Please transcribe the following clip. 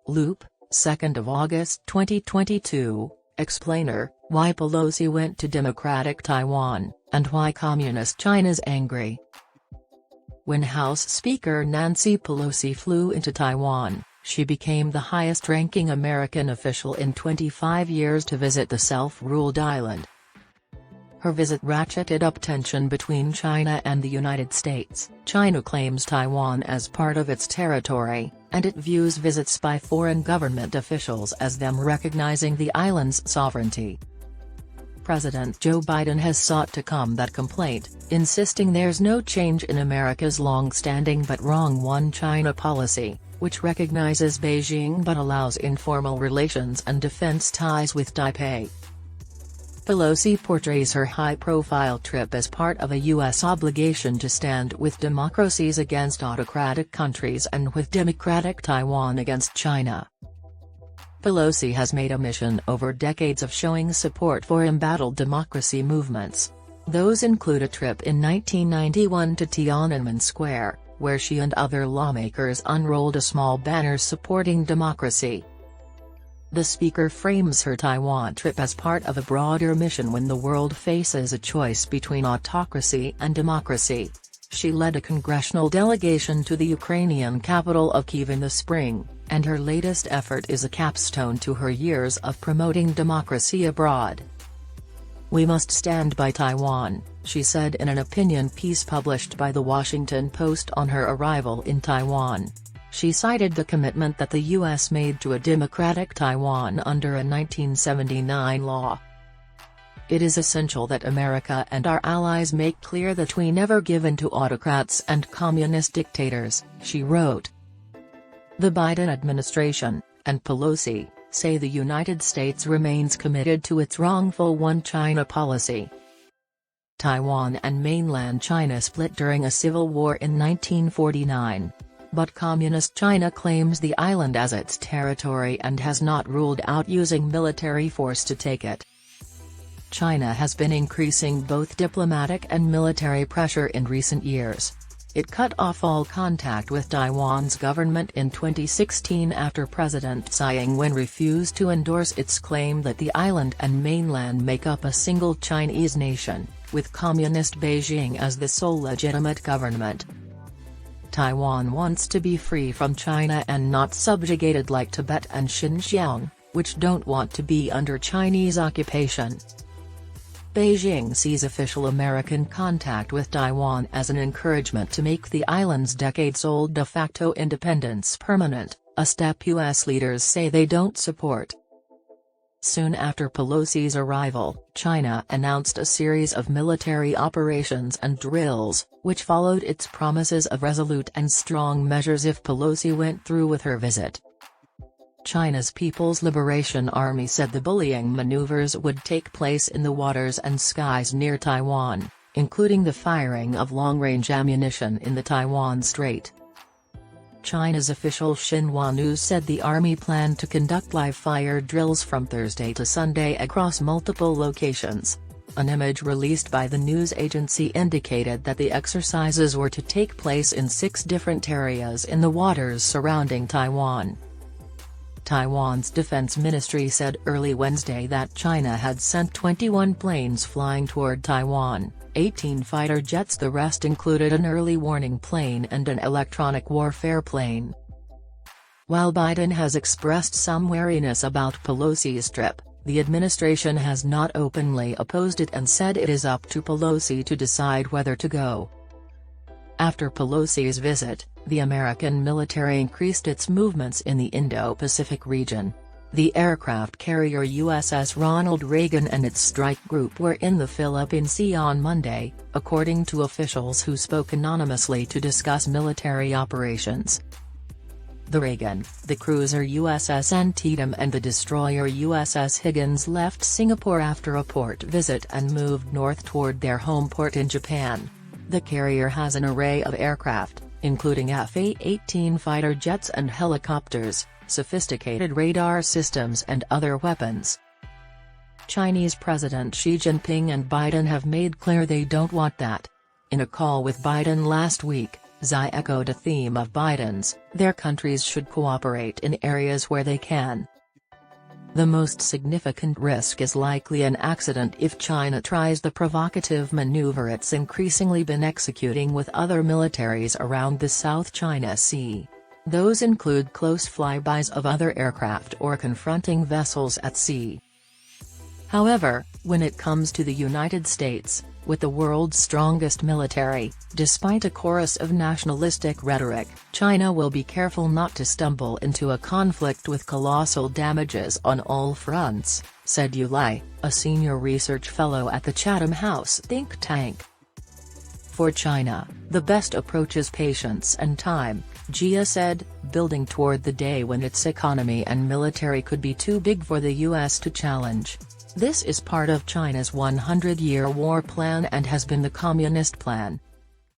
Loop, 2nd of August 2022, explainer, why Pelosi went to Democratic Taiwan, and why Communist China's angry. When House Speaker Nancy Pelosi flew into Taiwan, she became the highest-ranking American official in 25 years to visit the self-ruled island. Her visit ratcheted up tension between China and the United States. China claims Taiwan as part of its territory, and it views visits by foreign government officials as them recognizing the island's sovereignty. President Joe Biden has sought to calm that complaint, insisting there's no change in America's long-standing but wrong One China policy, which recognizes Beijing but allows informal relations and defense ties with Taipei. Pelosi portrays her high-profile trip as part of a U.S. obligation to stand with democracies against autocratic countries and with Democratic Taiwan against China. Pelosi has made a mission over decades of showing support for embattled democracy movements. Those include a trip in 1991 to Tiananmen Square, where she and other lawmakers unrolled a small banner supporting democracy. The speaker frames her Taiwan trip as part of a broader mission when the world faces a choice between autocracy and democracy. She led a congressional delegation to the Ukrainian capital of Kyiv in the spring, and her latest effort is a capstone to her years of promoting democracy abroad. "We must stand by Taiwan," she said in an opinion piece published by The Washington Post on her arrival in Taiwan. She cited the commitment that the U.S. made to a democratic Taiwan under a 1979 law. "It is essential that America and our allies make clear that we never give in to autocrats and communist dictators," she wrote. The Biden administration, and Pelosi, say the United States remains committed to its wrongful One China policy. Taiwan and mainland China split during a civil war in 1949. But Communist China claims the island as its territory and has not ruled out using military force to take it. China has been increasing both diplomatic and military pressure in recent years. It cut off all contact with Taiwan's government in 2016 after President Tsai Ing-wen refused to endorse its claim that the island and mainland make up a single Chinese nation, with Communist Beijing as the sole legitimate government. Taiwan wants to be free from China and not subjugated like Tibet and Xinjiang, which don't want to be under Chinese occupation. Beijing sees official American contact with Taiwan as an encouragement to make the island's decades-old de facto independence permanent, a step U.S. leaders say they don't support. Soon after Pelosi's arrival, China announced a series of military operations and drills, which followed its promises of resolute and strong measures if Pelosi went through with her visit. China's People's Liberation Army said the bullying maneuvers would take place in the waters and skies near Taiwan, including the firing of long-range ammunition in the Taiwan Strait. China's official Xinhua News said the army planned to conduct live-fire drills from Thursday to Sunday across multiple locations. An image released by the news agency indicated that the exercises were to take place in 6 different areas in the waters surrounding Taiwan. Taiwan's defense ministry said early Wednesday that China had sent 21 planes flying toward Taiwan, 18 fighter jets. The rest included an early warning plane and an electronic warfare plane. While Biden has expressed some wariness about Pelosi's trip, the administration has not openly opposed it and said it is up to Pelosi to decide whether to go. After Pelosi's visit, the American military increased its movements in the Indo-Pacific region. The aircraft carrier USS Ronald Reagan and its strike group were in the Philippine Sea on Monday, according to officials who spoke anonymously to discuss military operations. The Reagan, the cruiser USS Antietam and the destroyer USS Higgins left Singapore after a port visit and moved north toward their home port in Japan. The carrier has an array of aircraft, including F-18 fighter jets and helicopters, sophisticated radar systems and other weapons. Chinese President Xi Jinping and Biden have made clear they don't want that. In a call with Biden last week, Xi echoed a theme of Biden's: their countries should cooperate in areas where they can. The most significant risk is likely an accident if China tries the provocative maneuver it's increasingly been executing with other militaries around the South China Sea. Those include close flybys of other aircraft or confronting vessels at sea. However, when it comes to the United States, with the world's strongest military, despite a chorus of nationalistic rhetoric, China will be careful not to stumble into a conflict with colossal damages on all fronts, said Yu Lai, a senior research fellow at the Chatham House think tank. For China, the best approach is patience and time, Jia said, building toward the day when its economy and military could be too big for the U.S. to challenge. This is part of China's 100-year war plan and has been the Communist plan,